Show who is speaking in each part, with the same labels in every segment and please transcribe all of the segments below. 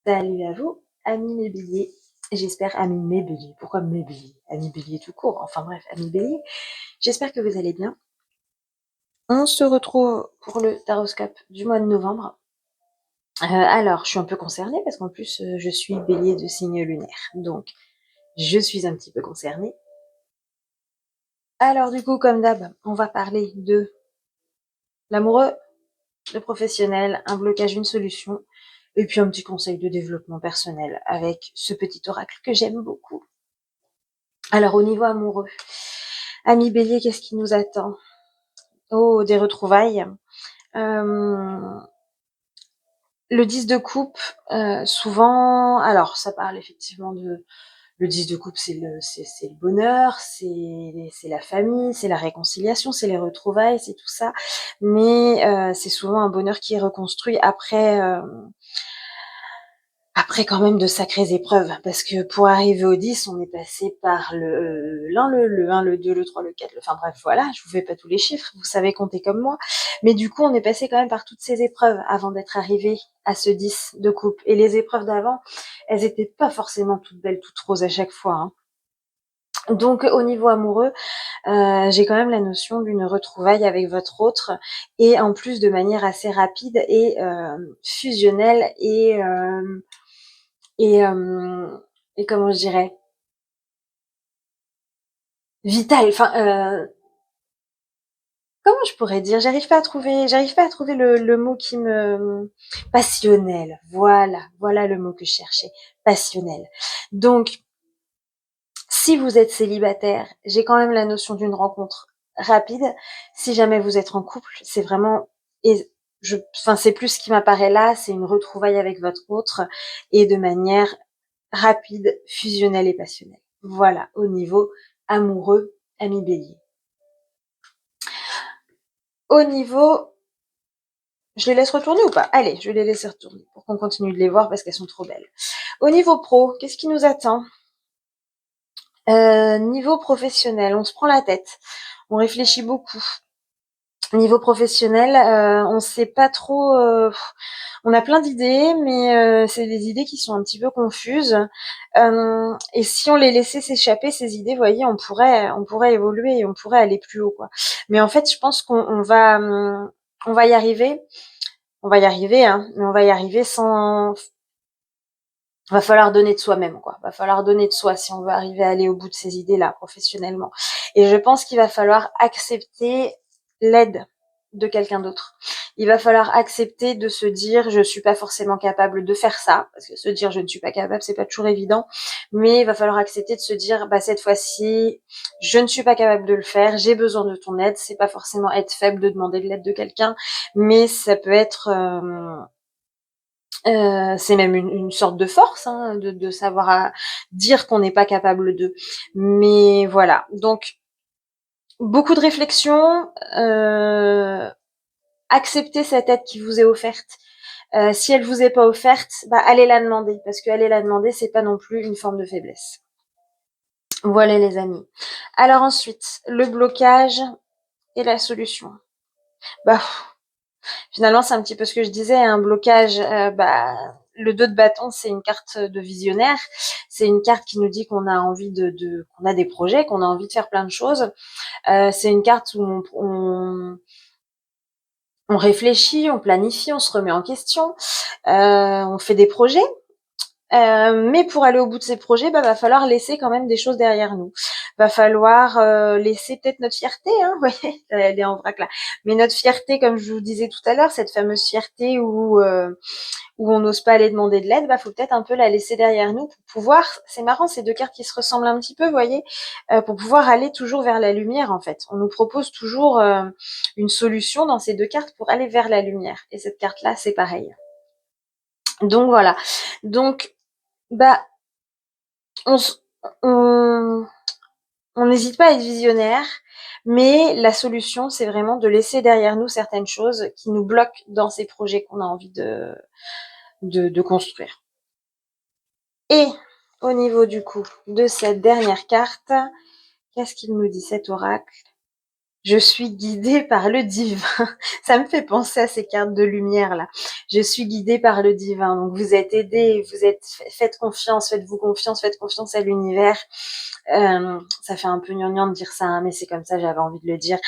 Speaker 1: Salut à vous, amis mes béliers. J'espère, amis mes béliers. Pourquoi mes béliers? Amis béliers tout court. Enfin bref, amis béliers. J'espère que vous allez bien. On se retrouve pour le taroscope du mois de novembre. Alors, je suis un peu concernée parce qu'en plus, je suis bélier de signe lunaire. Donc, je suis un petit peu concernée. Alors, du coup, comme d'hab, on va parler de l'amoureux, le professionnel, un blocage, une solution. Et puis un petit conseil de développement personnel avec ce petit oracle que j'aime beaucoup. Alors, au niveau amoureux, ami bélier, qu'est-ce qui nous attend? Oh, des retrouvailles. Euh, le 10 de coupe, souvent, alors ça parle effectivement de... Le 10 de coupe, c'est le bonheur, c'est la famille, c'est la réconciliation, c'est les retrouvailles, c'est tout ça. Mais c'est souvent un bonheur qui est reconstruit après quand même de sacrées épreuves, parce que pour arriver au 10, on est passé par l'1, le 1, le 2, le 3, le 4, enfin bref, voilà, je vous fais pas tous les chiffres, vous savez compter comme moi, mais du coup, on est passé quand même par toutes ces épreuves avant d'être arrivé à ce 10 de coupe. Et les épreuves d'avant, elles étaient pas forcément toutes belles, toutes roses à chaque fois, hein. Donc au niveau amoureux, j'ai quand même la notion d'une retrouvaille avec votre autre, et en plus de manière assez rapide et fusionnelle et, et comment je dirais, vital. Enfin, comment je pourrais dire, j'arrive pas à trouver le mot qui me... Passionnel. Voilà le mot que je cherchais. Passionnel. Donc, si vous êtes célibataire, j'ai quand même la notion d'une rencontre rapide. Si jamais vous êtes en couple, c'est vraiment, et enfin, c'est plus ce qui m'apparaît là, c'est une retrouvaille avec votre autre, et de manière rapide, fusionnelle et passionnelle. Voilà, au niveau amoureux, ami bélier. Au niveau... Je les laisse retourner ou pas? Allez, je vais les laisser retourner pour qu'on continue de les voir parce qu'elles sont trop belles. Au niveau pro, qu'est-ce qui nous attend? Niveau professionnel, on se prend la tête. On réfléchit beaucoup. Niveau professionnel, on sait pas trop... on a plein d'idées, mais c'est des idées qui sont un petit peu confuses. Et si on les laissait s'échapper, ces idées, vous voyez, on pourrait évoluer et on pourrait aller plus haut, quoi. Mais en fait, je pense on va y arriver. On va y arriver, hein, mais on va y arriver sans... Va falloir donner de soi-même, quoi. Va falloir donner de soi si on veut arriver à aller au bout de ces idées-là, professionnellement. Et je pense qu'il va falloir accepter l'aide de quelqu'un d'autre. Il va falloir accepter de se dire je suis pas forcément capable de faire ça, parce que se dire je ne suis pas capable, c'est pas toujours évident, mais il va falloir accepter de se dire bah cette fois-ci, je ne suis pas capable de le faire, j'ai besoin de ton aide. C'est pas forcément être faible de demander de l'aide de quelqu'un, mais ça peut être c'est même une sorte de force, hein, de savoir dire qu'on n'est pas capable de. Mais voilà, donc beaucoup de réflexion, accepter cette aide qui vous est offerte. Si elle vous est pas offerte, bah allez la demander, parce que aller la demander, c'est pas non plus une forme de faiblesse. Voilà les amis. Alors ensuite, le blocage et la solution. Bah finalement, c'est un petit peu ce que je disais, un blocage, le 2 de bâton, c'est une carte de visionnaire. C'est une carte qui nous dit qu'on a envie qu'on a des projets, qu'on a envie de faire plein de choses. C'est une carte où on réfléchit, on planifie, on se remet en question, on fait des projets. Mais pour aller au bout de ces projets, va falloir laisser quand même des choses derrière nous. Va falloir laisser peut-être notre fierté, hein, vous voyez, elle est en vrac là. Mais notre fierté, comme je vous disais tout à l'heure, cette fameuse fierté où on n'ose pas aller demander de l'aide, faut peut-être un peu la laisser derrière nous pour pouvoir... C'est marrant, ces deux cartes qui se ressemblent un petit peu, vous voyez, pour pouvoir aller toujours vers la lumière, en fait. On nous propose toujours une solution dans ces deux cartes pour aller vers la lumière. Et cette carte-là, c'est pareil. Donc voilà. Donc, on on on n'hésite pas à être visionnaire, mais la solution, c'est vraiment de laisser derrière nous certaines choses qui nous bloquent dans ces projets qu'on a envie de construire. Et au niveau du coup de cette dernière carte, qu'est-ce qu'il nous dit cet oracle? Je suis guidée par le divin. Ça me fait penser à ces cartes de lumière là. Je suis guidée par le divin. Donc vous êtes aidés, faites confiance, faites confiance à l'univers. Ça fait un peu gnangnan de dire ça, hein, mais c'est comme ça, j'avais envie de le dire.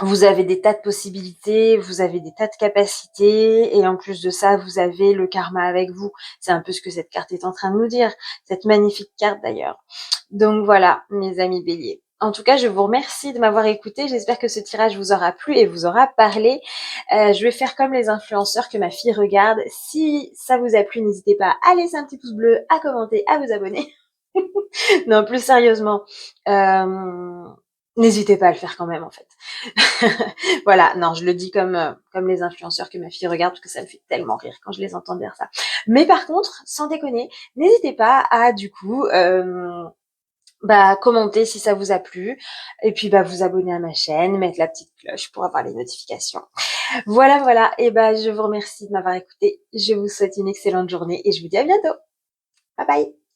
Speaker 1: Vous avez des tas de possibilités, vous avez des tas de capacités, et en plus de ça, vous avez le karma avec vous. C'est un peu ce que cette carte est en train de nous dire, cette magnifique carte d'ailleurs. Donc voilà, mes amis béliers. En tout cas, je vous remercie de m'avoir écouté. J'espère que ce tirage vous aura plu et vous aura parlé. Je vais faire comme les influenceurs que ma fille regarde. Si ça vous a plu, n'hésitez pas à laisser un petit pouce bleu, à commenter, à vous abonner. Non, plus sérieusement, n'hésitez pas à le faire quand même, en fait. Voilà, non, je le dis comme les influenceurs que ma fille regarde, parce que ça me fait tellement rire quand je les entends dire ça. Mais par contre, sans déconner, n'hésitez pas à, du coup, commenter si ça vous a plu, et puis vous abonner à ma chaîne, mettre la petite cloche pour avoir les notifications. Voilà, voilà, et je vous remercie de m'avoir écouté. Je vous souhaite une excellente journée et je vous dis à bientôt. Bye bye.